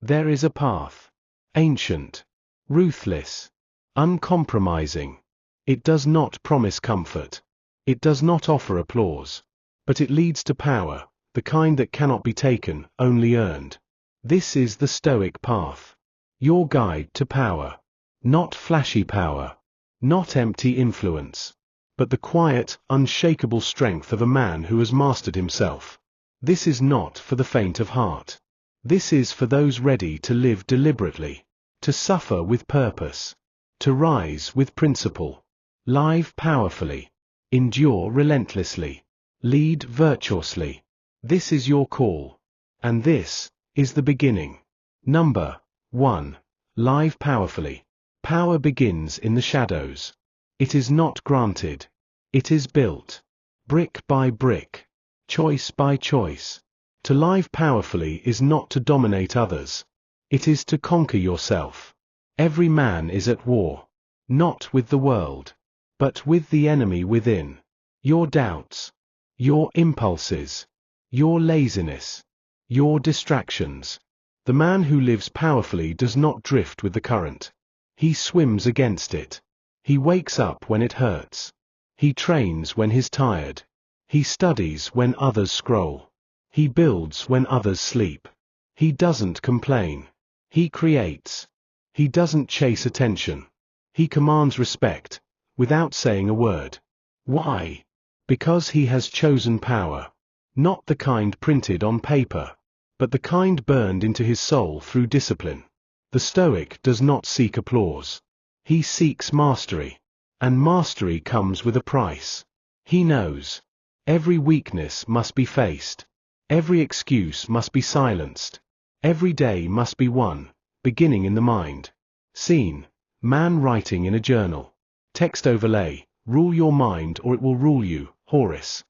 There is a path. Ancient. Ruthless. Uncompromising. It does not promise comfort. It does not offer applause. But it leads to power, the kind that cannot be taken, only earned. This is the Stoic Path. Your guide to power. Not flashy power. Not empty influence. But the quiet, unshakable strength of a man who has mastered himself. This is not for the faint of heart. This is for those ready to live deliberately, to suffer with purpose, to rise with principle, live powerfully, endure relentlessly, lead virtuously. This is your call. And this is the beginning. Number 1. Live powerfully. Power begins in the shadows. It is not granted. It is built. Brick by brick. Choice by choice. To live powerfully is not to dominate others. It is to conquer yourself. Every man is at war. Not with the world, but with the enemy within. Your doubts. Your impulses. Your laziness. Your distractions. The man who lives powerfully does not drift with the current. He swims against it. He wakes up when it hurts. He trains when he's tired. He studies when others scroll. He builds when others sleep. He doesn't complain. He creates. He doesn't chase attention. He commands respect, without saying a word. Why? Because he has chosen power. Not the kind printed on paper, but the kind burned into his soul through discipline. The Stoic does not seek applause. He seeks mastery. And mastery comes with a price. He knows. Every weakness must be faced. Every excuse must be silenced. Every day must be won, beginning in the mind. Scene. Man writing in a journal. Text overlay. Rule your mind or it will rule you. Horace.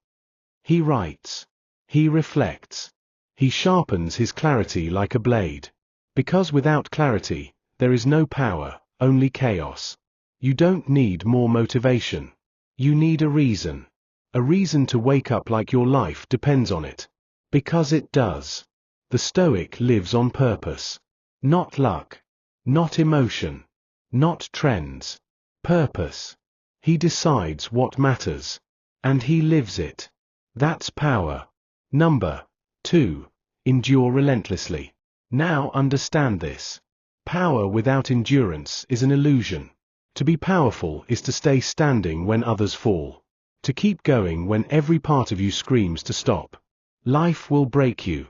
He writes. He reflects. He sharpens his clarity like a blade. Because without clarity, there is no power, only chaos. You don't need more motivation. You need a reason. A reason to wake up like your life depends on it. Because it does. The Stoic lives on purpose. Not luck. Not emotion. Not trends. Purpose. He decides what matters. And he lives it. That's power. Number 2. Endure relentlessly. Now understand this. Power without endurance is an illusion. To be powerful is to stay standing when others fall. To keep going when every part of you screams to stop. Life will break you.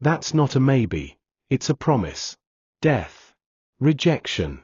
That's not a maybe. It's a promise. Death. Rejection.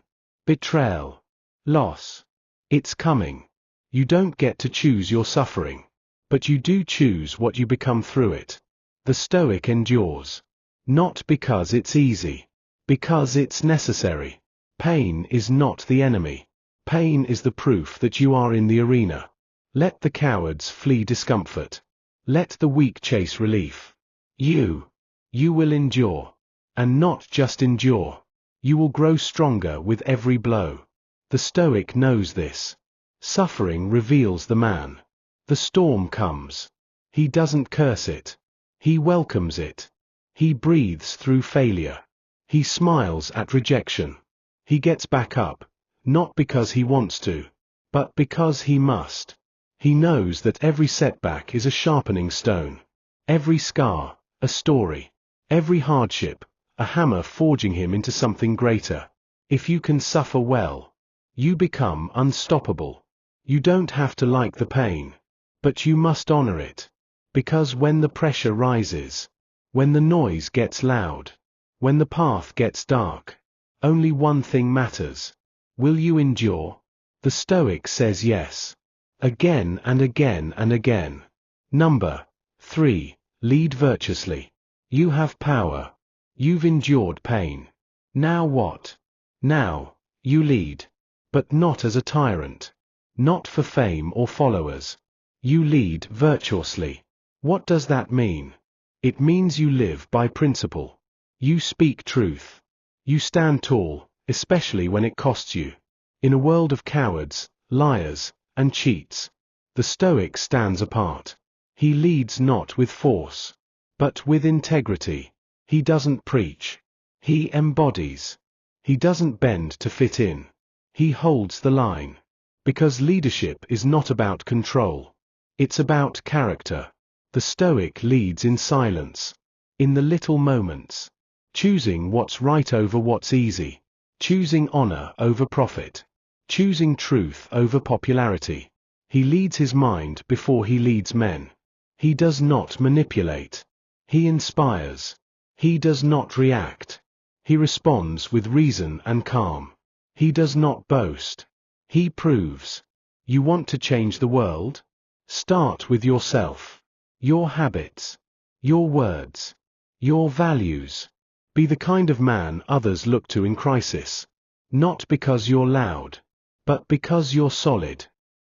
Betrayal. Loss. It's coming. You don't get to choose your suffering. But you do choose what you become through it. The Stoic endures. Not because it's easy. Because it's necessary. Pain is not the enemy. Pain is the proof that you are in the arena. Let the cowards flee discomfort. Let the weak chase relief. You will endure. And not just endure. You will grow stronger with every blow. The Stoic knows this. Suffering reveals the man. The storm comes. He doesn't curse it. He welcomes it. He breathes through failure. He smiles at rejection. He gets back up, not because he wants to, but because he must. He knows that every setback is a sharpening stone. Every scar, a story. Every hardship, a hammer forging him into something greater. If you can suffer well, you become unstoppable. You don't have to like the pain, but you must honor it. Because when the pressure rises, when the noise gets loud, when the path gets dark, only one thing matters. Will you endure? The Stoic says yes. Again and again and again. Number 3. Lead virtuously. You have power. You've endured pain. Now what? Now, you lead. But not as a tyrant. Not for fame or followers. You lead virtuously. What does that mean? It means you live by principle. You speak truth. You stand tall, especially when it costs you. In a world of cowards, liars, and cheats, the Stoic stands apart. He leads not with force, but with integrity. He doesn't preach. He embodies. He doesn't bend to fit in. He holds the line. Because leadership is not about control. It's about character. The Stoic leads in silence. In the little moments. Choosing what's right over what's easy. Choosing honor over profit. Choosing truth over popularity. He leads his mind before he leads men. He does not manipulate. He inspires. He does not react. He responds with reason and calm. He does not boast. He proves. You want to change the world? Start with yourself. Your habits. Your words. Your values. Be the kind of man others look to in crisis. Not because you're loud, but because you're solid.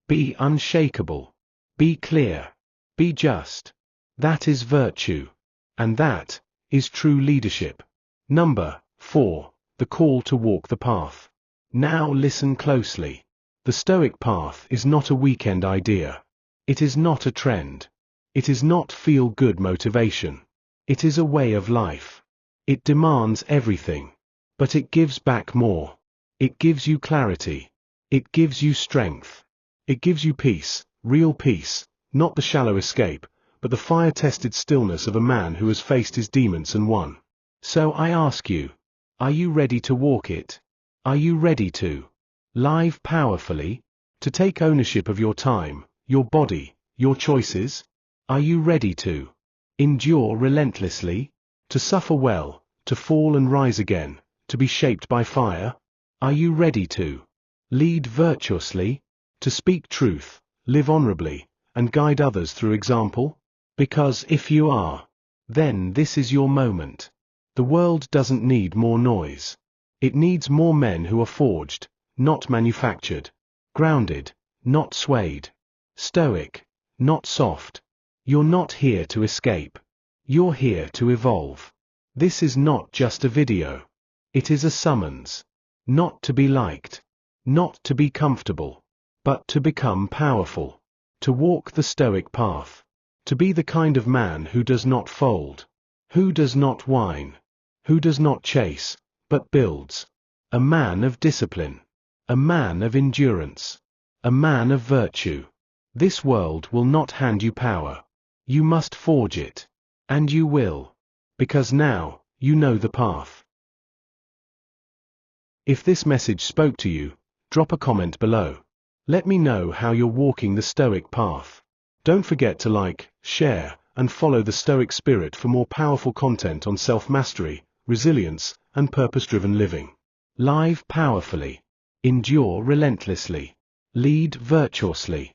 Be unshakable. Be clear. Be just. That is virtue. And that is true leadership. Number 4. The call to walk the path. Now listen closely. The Stoic Path is not a weekend idea. It is not a trend. It is not feel-good motivation. It is a way of life. It demands everything. But it gives back more. It gives you clarity. It gives you strength. It gives you peace, real peace, not the shallow escape, but the fire-tested stillness of a man who has faced his demons and won. So I ask you, are you ready to walk it? Are you ready to live powerfully? To take ownership of your time, your body, your choices? Are you ready to endure relentlessly? To suffer well, to fall and rise again, to be shaped by fire? Are you ready to lead virtuously? To speak truth, live honorably, and guide others through example? Because if you are, then this is your moment. The world doesn't need more noise. It needs more men who are forged, not manufactured. Grounded, not swayed. Stoic, not soft. You're not here to escape. You're here to evolve. This is not just a video. It is a summons. Not to be liked. Not to be comfortable. But to become powerful. To walk the Stoic path. To be the kind of man who does not fold. Who does not whine. Who does not chase, but builds. A man of discipline. A man of endurance. A man of virtue. This world will not hand you power. You must forge it. And you will. Because now, you know the path. If this message spoke to you, drop a comment below. Let me know how you're walking the Stoic path. Don't forget to like, share, and follow the Stoic spirit for more powerful content on self-mastery, resilience, and purpose-driven living. Live powerfully. Endure relentlessly. Lead virtuously.